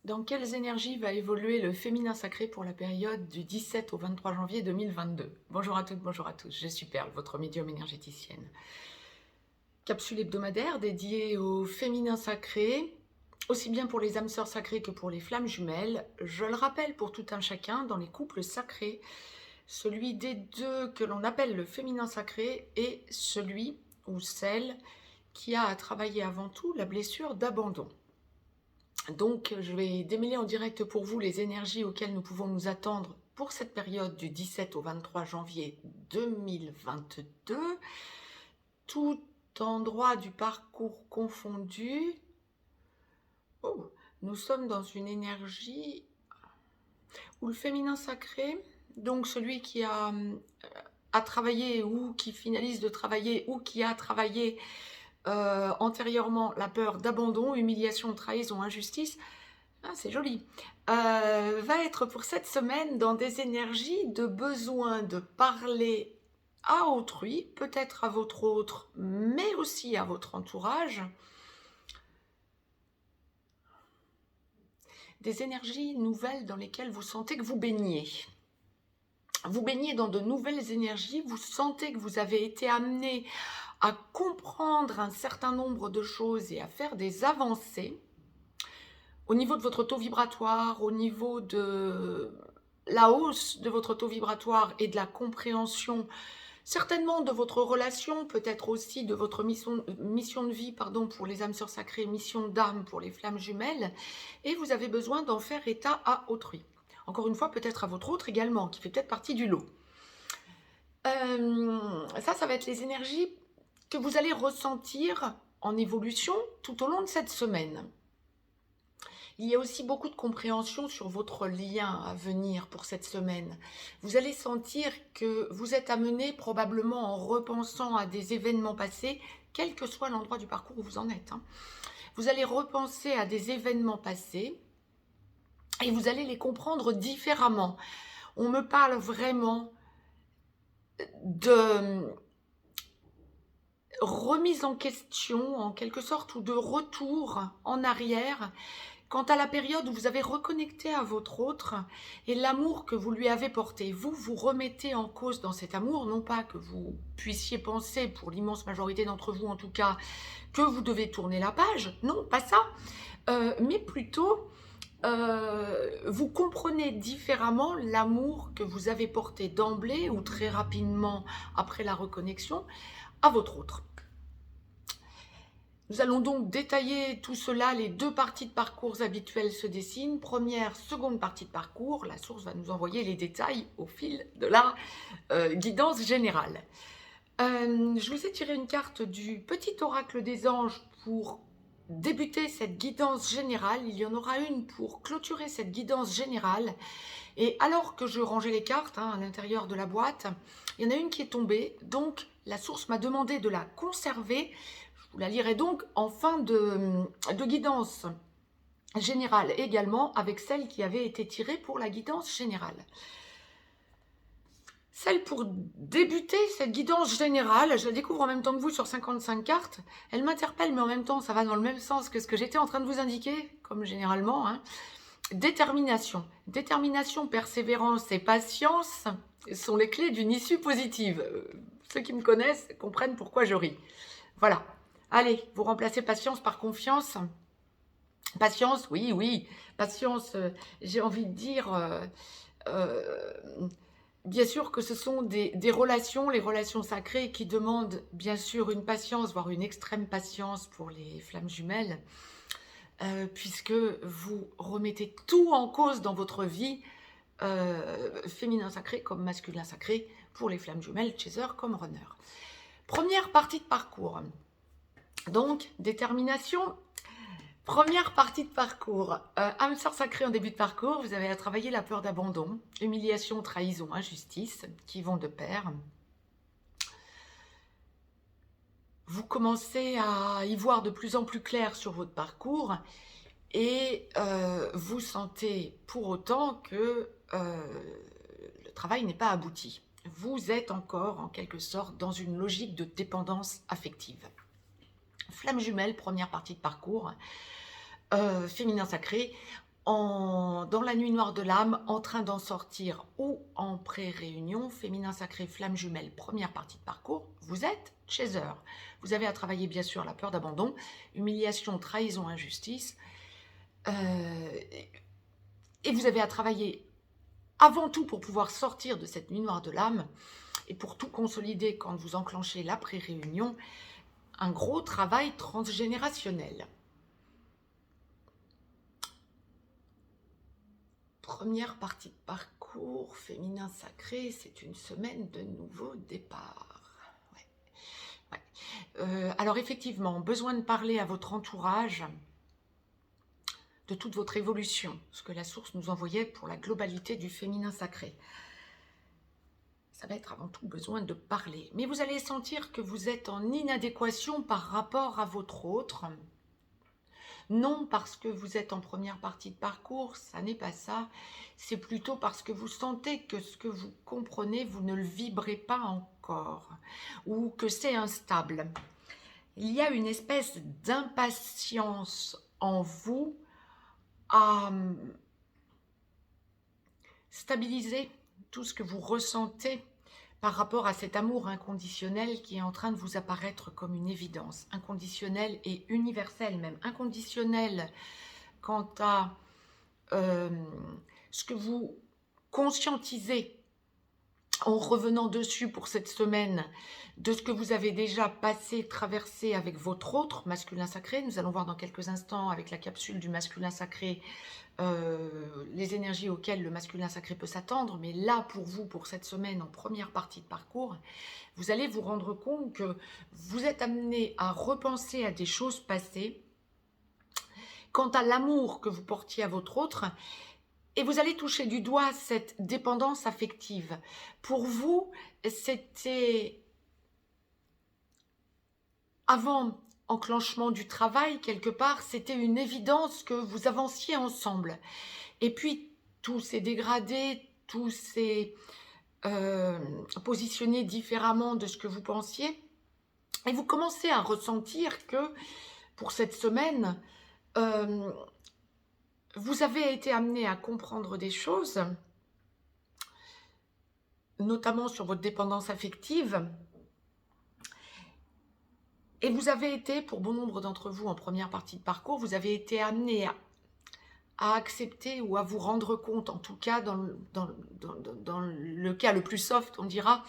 Dans quelles énergies va évoluer le féminin sacré pour la période du 17 au 23 janvier 2022? Bonjour à toutes, bonjour à tous, je suis Perle, votre médium énergéticienne. Capsule hebdomadaire dédiée au féminin sacré, aussi bien pour les âmes sœurs sacrées que pour les flammes jumelles. Je le rappelle pour tout un chacun, dans les couples sacrés, celui des deux que l'on appelle le féminin sacré est celui ou celle qui a à travailler avant tout la blessure d'abandon. Donc, je vais démêler en direct pour vous les énergies auxquelles nous pouvons nous attendre pour cette période du 17 au 23 janvier 2022, tout endroit du parcours confondu. Oh, nous sommes dans une énergie où le féminin sacré, donc celui qui a travaillé ou qui finalise de travailler ou qui a travaillé antérieurement la peur d'abandon, humiliation, trahison, injustice, ah, c'est joli, va être pour cette semaine dans des énergies de besoin de parler à autrui, peut-être à votre autre, mais aussi à votre entourage. Des énergies nouvelles dans lesquelles vous sentez que vous baignez. Vous baignez dans de nouvelles énergies, vous sentez que vous avez été amené à comprendre un certain nombre de choses et à faire des avancées au niveau de votre taux vibratoire, au niveau de la hausse de votre taux vibratoire et de la compréhension, certainement de votre relation, peut-être aussi de votre mission de vie, pardon, pour les âmes sœurs sacrées, mission d'âme pour les flammes jumelles, et vous avez besoin d'en faire état à autrui. Encore une fois, peut-être à votre autre également, qui fait peut-être partie du lot. Ça va être les énergies que vous allez ressentir en évolution tout au long de cette semaine. Il y a aussi beaucoup de compréhension sur votre lien à venir pour cette semaine. Vous allez sentir que vous êtes amené, probablement en repensant à des événements passés, quel que soit l'endroit du parcours où vous en êtes. Vous allez repenser à des événements passés et vous allez les comprendre différemment. On me parle vraiment de remise en question, en quelque sorte, ou de retour en arrière quant à la période où vous avez reconnecté à votre autre et l'amour que vous lui avez porté. Vous, vous remettez en cause dans cet amour, non pas que vous puissiez penser, pour l'immense majorité d'entre vous en tout cas, que vous devez tourner la page, non, pas ça, mais plutôt vous comprenez différemment l'amour que vous avez porté d'emblée ou très rapidement après la reconnexion à votre autre. Nous allons donc détailler tout cela. Les deux parties de parcours habituelles se dessinent. Première, seconde partie de parcours. La source va nous envoyer les détails au fil de la guidance générale. Je vous ai tiré une carte du petit oracle des anges pour débuter cette guidance générale. Il y en aura une pour clôturer cette guidance générale. Et alors que je rangeais les cartes à l'intérieur de la boîte, il y en a une qui est tombée. Donc, la source m'a demandé de la conserver. Je vous la lirai donc en fin de guidance générale également, avec celle qui avait été tirée pour la guidance générale. Celle pour débuter cette guidance générale, je la découvre en même temps que vous sur 55 cartes. Elle m'interpelle, mais en même temps, ça va dans le même sens que ce que j'étais en train de vous indiquer, comme généralement. Détermination. Détermination, persévérance et patience sont les clés d'une issue positive. Ceux qui me connaissent comprennent pourquoi je ris. Voilà. Allez, vous remplacez patience par confiance. Patience, oui, oui. Patience, j'ai envie de dire... bien sûr que ce sont des relations, les relations sacrées, qui demandent bien sûr une patience, voire une extrême patience pour les flammes jumelles, puisque vous remettez tout en cause dans votre vie, féminin sacré comme masculin sacré, pour les flammes jumelles, chaser comme runner. Première partie de parcours. Donc, détermination. Première partie de parcours. Âme sœur sacrée en début de parcours, vous avez à travailler la peur d'abandon, humiliation, trahison, injustice, qui vont de pair. Vous commencez à y voir de plus en plus clair sur votre parcours et vous sentez pour autant que le travail n'est pas abouti. Vous êtes encore en quelque sorte dans une logique de dépendance affective. Flamme jumelle, première partie de parcours, féminin sacré. dans la nuit noire de l'âme, en train d'en sortir ou en pré-réunion, féminin sacré, flamme jumelle, première partie de parcours, vous êtes chaser. Vous avez à travailler bien sûr la peur d'abandon, humiliation, trahison, injustice, et vous avez à travailler avant tout pour pouvoir sortir de cette nuit noire de l'âme et pour tout consolider quand vous enclenchez la pré-réunion, un gros travail transgénérationnel. Première partie de parcours, féminin sacré, c'est une semaine de nouveau départ. Alors effectivement, besoin de parler à votre entourage de toute votre évolution, ce que la source nous envoyait pour la globalité du féminin sacré. Ça va être avant tout besoin de parler. Mais vous allez sentir que vous êtes en inadéquation par rapport à votre autre. Non parce que vous êtes en première partie de parcours, ça n'est pas ça. C'est plutôt parce que vous sentez que ce que vous comprenez, vous ne le vibrez pas encore. Ou que c'est instable. Il y a une espèce d'impatience en vous à stabiliser tout ce que vous ressentez par rapport à cet amour inconditionnel qui est en train de vous apparaître comme une évidence, inconditionnel et universel même, inconditionnel quant à ce que vous conscientisez en revenant dessus pour cette semaine, de ce que vous avez déjà passé, traversé avec votre autre masculin sacré. Nous allons voir dans quelques instants avec la capsule du masculin sacré les énergies auxquelles le masculin sacré peut s'attendre. Mais là, pour vous, pour cette semaine, en première partie de parcours, vous allez vous rendre compte que vous êtes amené à repenser à des choses passées, quant à l'amour que vous portiez à votre autre, et vous allez toucher du doigt cette dépendance affective. Pour vous, c'était avant enclenchement du travail, quelque part, c'était une évidence que vous avanciez ensemble. Et puis, tout s'est dégradé, tout s'est positionné différemment de ce que vous pensiez. Et vous commencez à ressentir que, pour cette semaine, vous avez été amené à comprendre des choses, notamment sur votre dépendance affective, et vous avez été, pour bon nombre d'entre vous en première partie de parcours, vous avez été amené à accepter ou à vous rendre compte, en tout cas dans le cas le plus soft, on dira,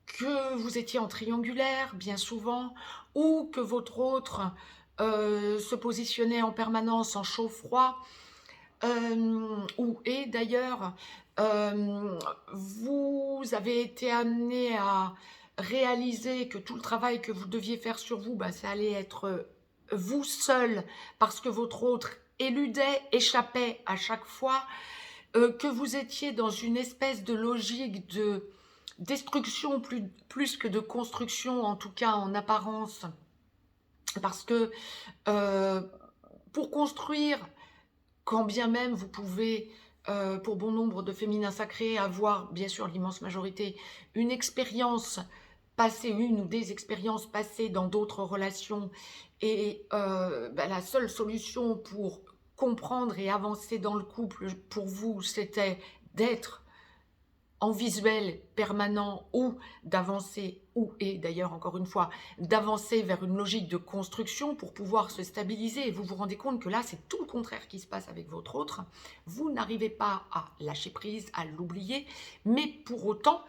que vous étiez en triangulaire, bien souvent, ou que votre autre se positionnait en permanence en chaud-froid, et d'ailleurs, vous avez été amené à réaliser que tout le travail que vous deviez faire sur vous, ça allait être vous seul, parce que votre autre éludait, échappait à chaque fois, que vous étiez dans une espèce de logique de destruction plus que de construction, en tout cas en apparence, parce que pour construire, quand bien même vous pouvez, pour bon nombre de féminins sacrés, avoir, bien sûr l'immense majorité, une expérience passée, une ou des expériences passées dans d'autres relations, et la seule solution pour comprendre et avancer dans le couple, pour vous, c'était d'être en visuel permanent ou d'avancer, et d'ailleurs encore une fois, d'avancer vers une logique de construction pour pouvoir se stabiliser. Et vous vous rendez compte que là, c'est tout le contraire qui se passe avec votre autre. Vous n'arrivez pas à lâcher prise, à l'oublier, mais pour autant,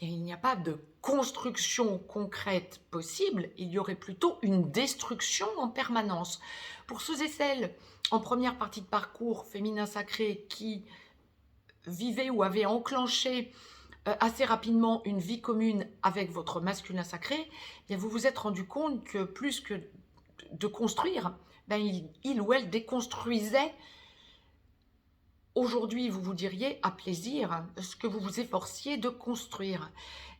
il n'y a pas de construction concrète possible, il y aurait plutôt une destruction en permanence. Pour ceux et celles en première partie de parcours féminin sacré qui vivez ou avez enclenché assez rapidement une vie commune avec votre masculin sacré, eh bien vous vous êtes rendu compte que plus que de construire, il ou elle déconstruisait. Aujourd'hui, vous vous diriez à plaisir ce que vous vous efforciez de construire.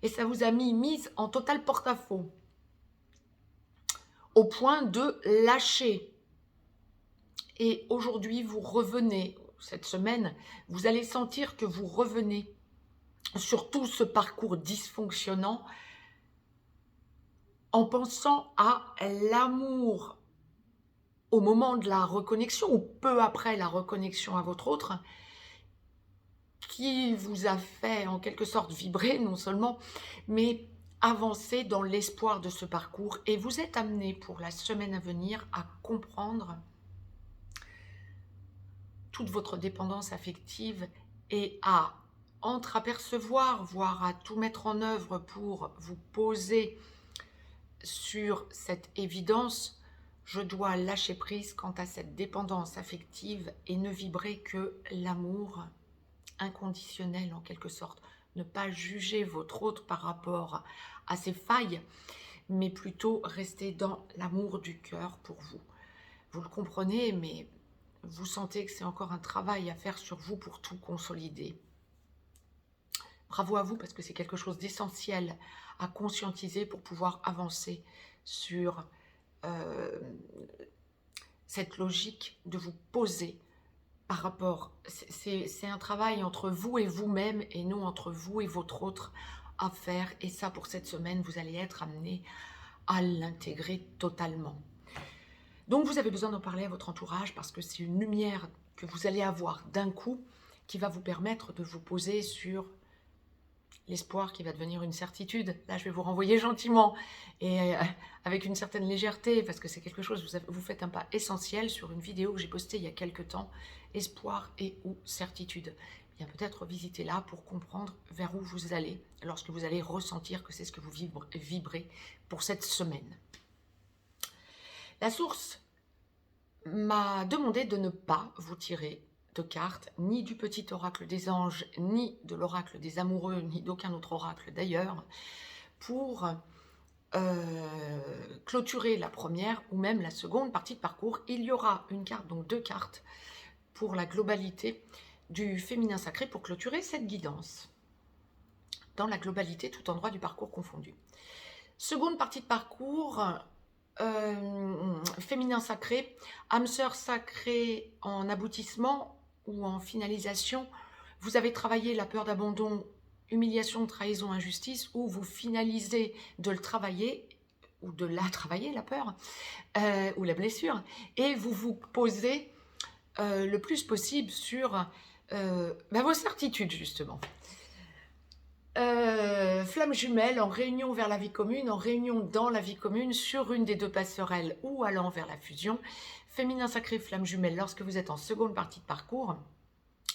Et ça vous a mis en total porte-à-faux, au point de lâcher. Et aujourd'hui, vous revenez, cette semaine, vous allez sentir que vous revenez sur tout ce parcours dysfonctionnant en pensant à l'amour au moment de la reconnexion ou peu après la reconnexion à votre autre, qui vous a fait en quelque sorte vibrer non seulement, mais avancer dans l'espoir de ce parcours. Et vous êtes amené pour la semaine à venir à comprendre toute votre dépendance affective et à entreapercevoir, voire à tout mettre en œuvre pour vous poser sur cette évidence: je dois lâcher prise quant à cette dépendance affective et ne vibrer que l'amour inconditionnel en quelque sorte. Ne pas juger votre autre par rapport à ses failles, mais plutôt rester dans l'amour du cœur pour vous. Vous le comprenez, mais vous sentez que c'est encore un travail à faire sur vous pour tout consolider. Bravo à vous parce que c'est quelque chose d'essentiel à conscientiser pour pouvoir avancer sur cette logique de vous poser par rapport. C'est un travail entre vous et vous-même et non entre vous et votre autre à faire. Et ça, pour cette semaine, vous allez être amené à l'intégrer totalement. Donc, vous avez besoin d'en parler à votre entourage parce que c'est une lumière que vous allez avoir d'un coup qui va vous permettre de vous poser sur l'espoir qui va devenir une certitude. Là, je vais vous renvoyer gentiment et avec une certaine légèreté parce que c'est quelque chose, vous faites un pas essentiel sur une vidéo que j'ai postée il y a quelques temps, espoir et ou certitude. Bien peut-être visiter là pour comprendre vers où vous allez lorsque vous allez ressentir que c'est ce que vous vibrez pour cette semaine. La source m'a demandé de ne pas vous tirer de cartes, ni du petit oracle des anges, ni de l'oracle des amoureux, ni d'aucun autre oracle d'ailleurs, pour clôturer la première ou même la seconde partie de parcours. Il y aura une carte, donc 2 cartes, pour la globalité du féminin sacré pour clôturer cette guidance, dans la globalité, tout endroit du parcours confondu. Seconde partie de parcours, féminin sacré, âme sœur sacrée en aboutissement ou en finalisation. Vous avez travaillé la peur d'abandon, humiliation, trahison, injustice, ou vous finalisez de le travailler ou de la travailler, la peur ou la blessure, et vous vous posez le plus possible sur vos certitudes justement. Flamme jumelle en réunion vers la vie commune, en réunion dans la vie commune, sur une des 2 passerelles ou allant vers la fusion. Féminin sacré, flamme jumelle, lorsque vous êtes en seconde partie de parcours,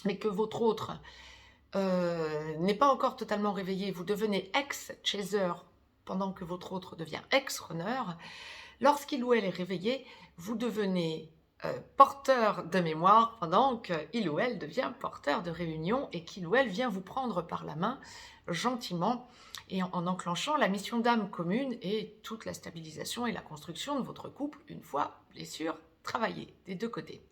mais que votre autre n'est pas encore totalement réveillé, vous devenez ex-chaser pendant que votre autre devient ex-runner. Lorsqu'il ou elle est réveillé, vous devenez porteur de mémoire pendant qu'il ou elle devient porteur de réunion et qu'il ou elle vient vous prendre par la main gentiment et en enclenchant la mission d'âme commune et toute la stabilisation et la construction de votre couple une fois blessure travaillée des 2 côtés.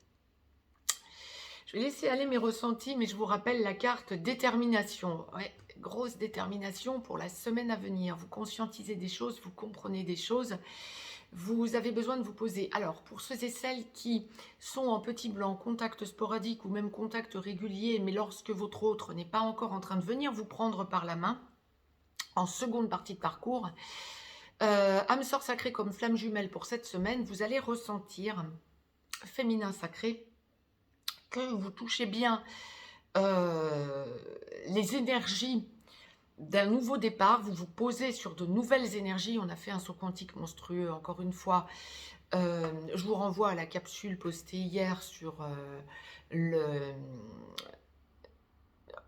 Je vais laisser aller mes ressentis, mais je vous rappelle la carte détermination. Ouais, grosse détermination pour la semaine à venir. Vous conscientisez des choses, vous comprenez des choses. Vous avez besoin de vous poser. Alors, pour ceux et celles qui sont en petit blanc, contact sporadique ou même contact régulier, mais lorsque votre autre n'est pas encore en train de venir vous prendre par la main, en seconde partie de parcours, âme sœur sacrée comme flamme jumelle pour cette semaine, vous allez ressentir, féminin sacré, que vous touchez bien les énergies d'un nouveau départ, vous vous posez sur de nouvelles énergies. On a fait un saut quantique monstrueux, encore une fois. Je vous renvoie à la capsule postée hier sur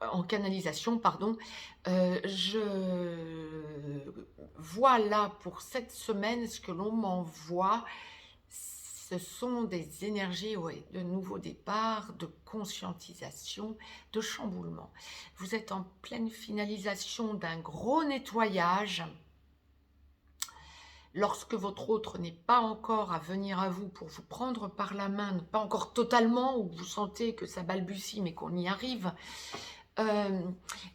en canalisation, pardon. Je vois là pour cette semaine ce que l'on m'envoie. Ce sont des énergies de nouveau départ, de conscientisation, de chamboulement. Vous êtes en pleine finalisation d'un gros nettoyage. Lorsque votre autre n'est pas encore à venir à vous pour vous prendre par la main, pas encore totalement, ou vous sentez que ça balbutie mais qu'on y arrive,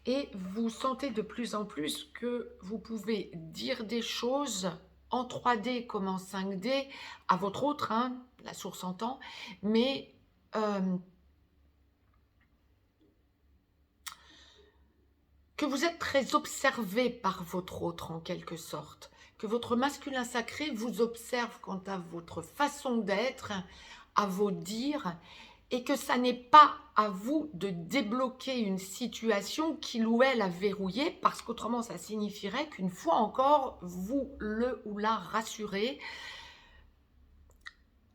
et vous sentez de plus en plus que vous pouvez dire des choses en 3D comme en 5D à votre autre, hein, la source entend, mais que vous êtes très observé par votre autre en quelque sorte, que votre masculin sacré vous observe quant à votre façon d'être, à vos dires, et que ça n'est pas à vous de débloquer une situation qu'il ou elle a verrouillée, parce qu'autrement ça signifierait qu'une fois encore, vous le ou la rassurez,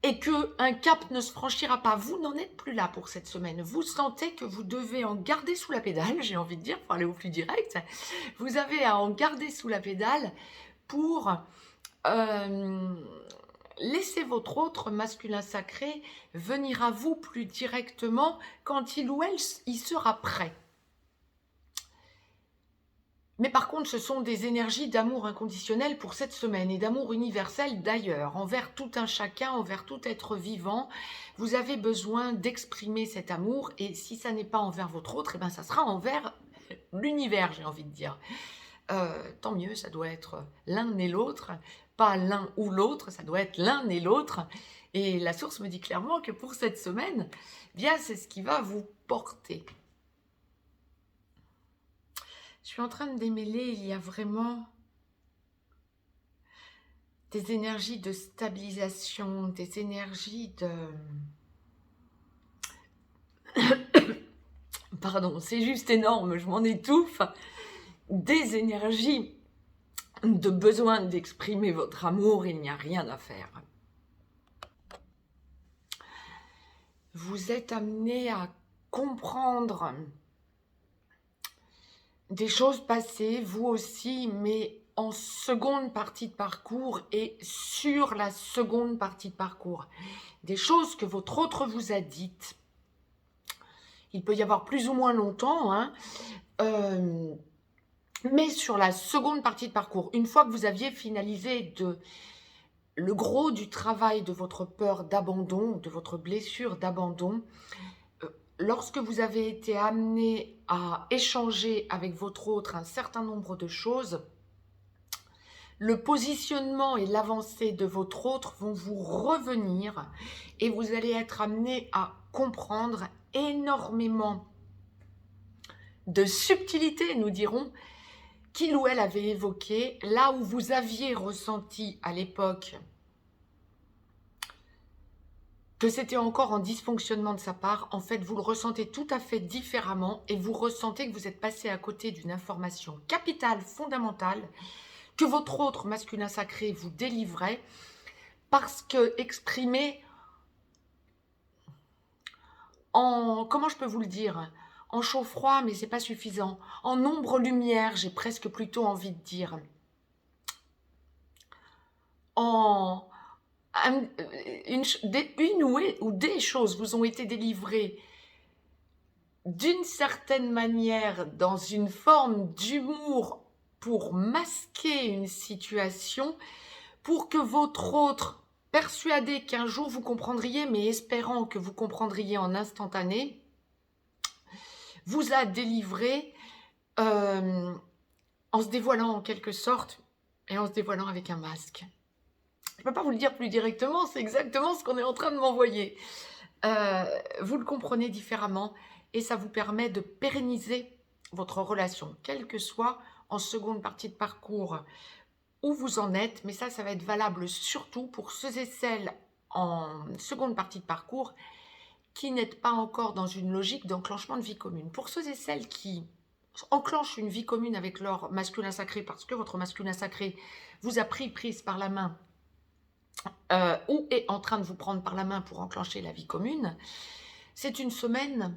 et qu'un cap ne se franchira pas. Vous n'en êtes plus là pour cette semaine. Vous sentez que vous devez en garder sous la pédale, j'ai envie de dire, pour aller au plus direct. Vous avez à en garder sous la pédale pour laisser votre autre masculin sacré venir à vous plus directement quand il ou elle il sera prêt. Mais par contre, ce sont des énergies d'amour inconditionnel pour cette semaine et d'amour universel d'ailleurs, envers tout un chacun, envers tout être vivant. Vous avez besoin d'exprimer cet amour et si ça n'est pas envers votre autre, eh ben ça sera envers l'univers, j'ai envie de dire. Tant mieux, ça doit être l'un et l'autre, pas l'un ou l'autre, ça doit être l'un et l'autre. Et la source me dit clairement que pour cette semaine, bien c'est ce qui va vous porter. Je suis en train de démêler, il y a vraiment des énergies de stabilisation, des énergies de... Pardon, c'est juste énorme, je m'en étouffe. Des énergies de besoin d'exprimer votre amour, il n'y a rien à faire. Vous êtes amené à comprendre des choses passées, vous aussi, mais en seconde partie de parcours et sur la seconde partie de parcours. Des choses que votre autre vous a dites. Il peut y avoir plus ou moins longtemps, hein, mais sur la seconde partie de parcours, une fois que vous aviez finalisé le gros du travail de votre peur d'abandon, de votre blessure d'abandon, lorsque vous avez été amené à échanger avec votre autre un certain nombre de choses, le positionnement et l'avancée de votre autre vont vous revenir et vous allez être amené à comprendre énormément de subtilité, nous dirons, qu'il ou elle avait évoqué, là où vous aviez ressenti à l'époque que c'était encore en dysfonctionnement de sa part, en fait, vous le ressentez tout à fait différemment et vous ressentez que vous êtes passé à côté d'une information capitale, fondamentale, que votre autre masculin sacré vous délivrait parce que exprimé en, comment je peux vous le dire, en chaud-froid, mais c'est pas suffisant, en ombre-lumière, j'ai presque plutôt envie de dire, en... Une ou des choses vous ont été délivrées d'une certaine manière dans une forme d'humour pour masquer une situation, pour que votre autre, persuadé qu'un jour vous comprendriez, mais espérant que vous comprendriez en instantané, vous a délivré en se dévoilant en quelque sorte et en se dévoilant avec un masque. Je ne peux pas vous le dire plus directement, c'est exactement ce qu'on est en train de m'envoyer. Vous le comprenez différemment et ça vous permet de pérenniser votre relation, quelle que soit en seconde partie de parcours où vous en êtes, mais ça va être valable surtout pour ceux et celles en seconde partie de parcours qui n'êtes pas encore dans une logique d'enclenchement de vie commune. Pour ceux et celles qui enclenchent une vie commune avec leur masculin sacré parce que votre masculin sacré vous a prise par la main ou est en train de vous prendre par la main pour enclencher la vie commune, c'est une semaine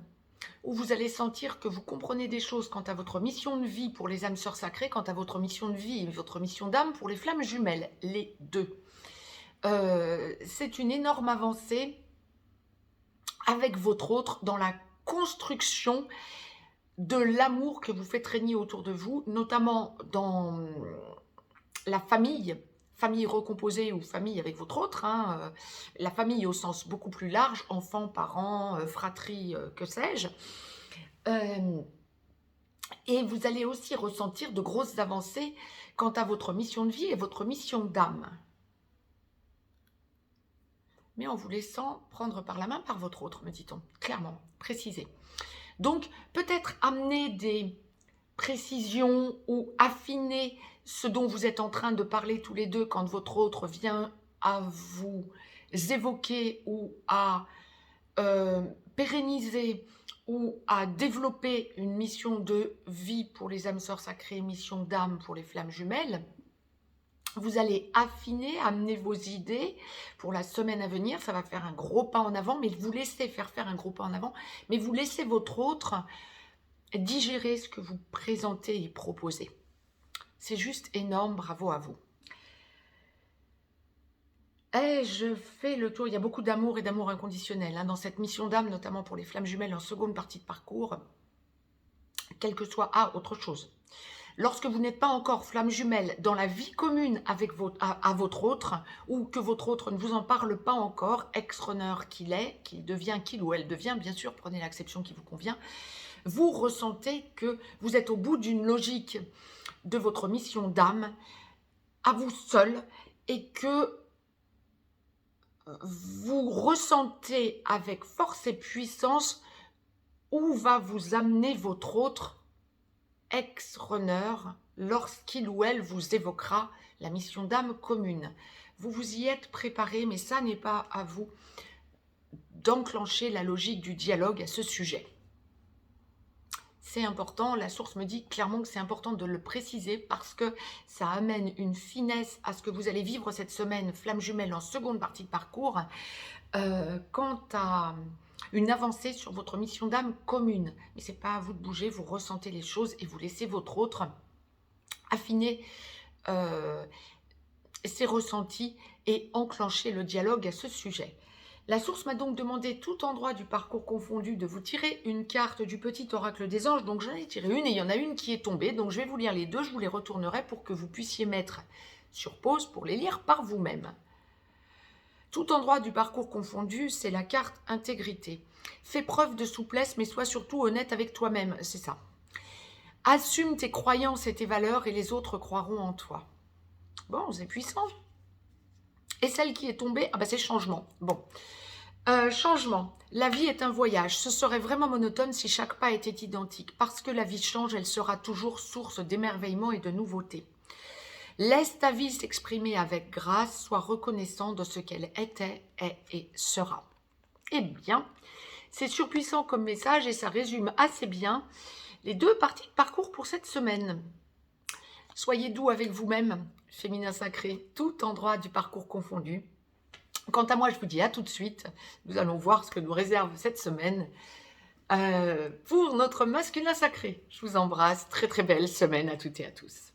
où vous allez sentir que vous comprenez des choses quant à votre mission de vie pour les âmes sœurs sacrées, quant à votre mission de vie et votre mission d'âme pour les flammes jumelles, les deux. C'est une énorme avancée avec votre autre dans la construction de l'amour que vous faites régner autour de vous, notamment dans la famille recomposée ou famille avec votre autre, hein, la famille au sens beaucoup plus large, enfants, parents, fratrie, que sais-je. Et vous allez aussi ressentir de grosses avancées quant à votre mission de vie et votre mission d'âme. Mais en vous laissant prendre par la main par votre autre, me dit-on, clairement, précisé. Donc, peut-être amener des précision ou affiner ce dont vous êtes en train de parler tous les deux quand votre autre vient à vous évoquer ou à pérenniser ou à développer une mission de vie pour les âmes sœurs sacrées, mission d'âme pour les flammes jumelles. Vous allez affiner, amener vos idées pour la semaine à venir. Ça va faire un gros pas en avant, mais vous laissez faire un gros pas en avant, mais vous laissez votre autre digérer ce que vous présentez et proposez. C'est juste énorme, bravo à vous. Et je fais le tour, il y a beaucoup d'amour et d'amour inconditionnel dans cette mission d'âme, notamment pour les flammes jumelles en seconde partie de parcours, quel que soit... Ah, autre chose. Lorsque vous n'êtes pas encore flamme jumelle dans la vie commune avec à votre autre, ou que votre autre ne vous en parle pas encore, ex-runner qu'il est, qu'il devient, qu'il ou elle devient, bien sûr, prenez l'acception qui vous convient, vous ressentez que vous êtes au bout d'une logique de votre mission d'âme, à vous seul, et que vous ressentez avec force et puissance où va vous amener votre autre ex-runner lorsqu'il ou elle vous évoquera la mission d'âme commune. Vous vous y êtes préparé, mais ça n'est pas à vous d'enclencher la logique du dialogue à ce sujet. C'est important, la source me dit clairement que c'est important de le préciser parce que ça amène une finesse à ce que vous allez vivre cette semaine, flamme jumelle en seconde partie de parcours, quant à une avancée sur votre mission d'âme commune. Mais ce n'est pas à vous de bouger, vous ressentez les choses et vous laissez votre autre affiner ses ressentis et enclencher le dialogue à ce sujet. La source m'a donc demandé, tout endroit du parcours confondu, de vous tirer une carte du petit oracle des anges. Donc j'en ai tiré une et il y en a une qui est tombée. Donc je vais vous lire les deux, je vous les retournerai pour que vous puissiez mettre sur pause pour les lire par vous-même. Tout endroit du parcours confondu, c'est la carte intégrité. Fais preuve de souplesse, mais sois surtout honnête avec toi-même, c'est ça. Assume tes croyances et tes valeurs et les autres croiront en toi. Bon, c'est puissant. Et celle qui est tombée, ah bah c'est changement. Bon, changement. La vie est un voyage. Ce serait vraiment monotone si chaque pas était identique. Parce que la vie change, elle sera toujours source d'émerveillement et de nouveautés. Laisse ta vie s'exprimer avec grâce, sois reconnaissant de ce qu'elle était, est et sera. Eh bien, c'est surpuissant comme message et ça résume assez bien les deux parties de parcours pour cette semaine. Soyez doux avec vous-même, féminin sacré, tout endroit du parcours confondu. Quant à moi, je vous dis à tout de suite. Nous allons voir ce que nous réserve cette semaine pour notre masculin sacré. Je vous embrasse. Très très belle semaine à toutes et à tous.